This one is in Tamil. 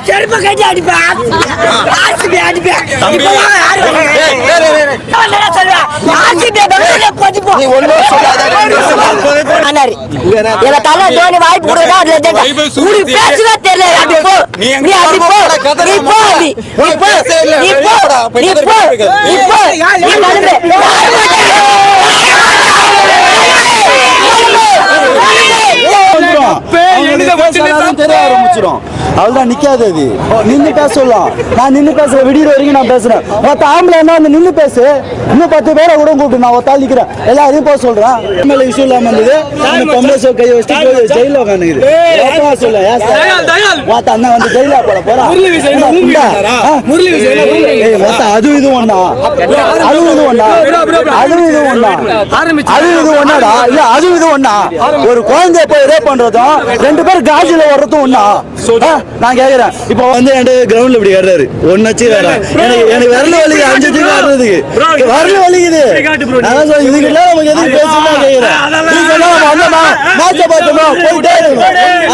செருப்ப கட்டி அடிப்பேன் வாய்ப்பு அவள்தான் நிக்காது அது நின்று பேச சொல்லலாம். நான் நின்று பேசுறேன், விடிய வரைக்கும் நான் பேசுறேன். மொத்த ஆம்பளை என்ன வந்து நின்று பேசு, இன்னும் 10 பேரை கூட கூப்பிட்டு நான் ஒத்தாள் நிக்கிறேன், எல்லாரையும் போக சொல்றேன். மேல இஷ்யூ இல்லாம இருந்தது, பொம்பளை கையை வச்சுட்டு ஜெயில உட்காந்துக்குது. சொல்ல அண்ணன் வந்து ஜெயிலா போட போறான். அது இது ஒண்ணா, அது இது ஒண்ணா, அது இது ஒண்ணா, அது இது ஒண்ணாடா இல்ல, அது இது ஒண்ணா. ஒரு குழந்தைய போய் ரேப் பண்றதும் 2 பேர் காஜில வர்றதும் ஒண்ணா. நான் கேக்குறேன், இப்ப வந்து என்கிட்ட கிரவுண்ட்ல இப்படி வர்றாரு, ஒன்னாச்சு வேற எனக்கு விரல வலிக்கு 5 ஆடுறதுக்கு விரல வலிக்குது. இதுக்கு நமக்கு எதுக்கு பேசுனா கேக்குறேன். நீ சொன்னா மேட்ச பார்த்தோமா போயிட்டே இருக்கணும்.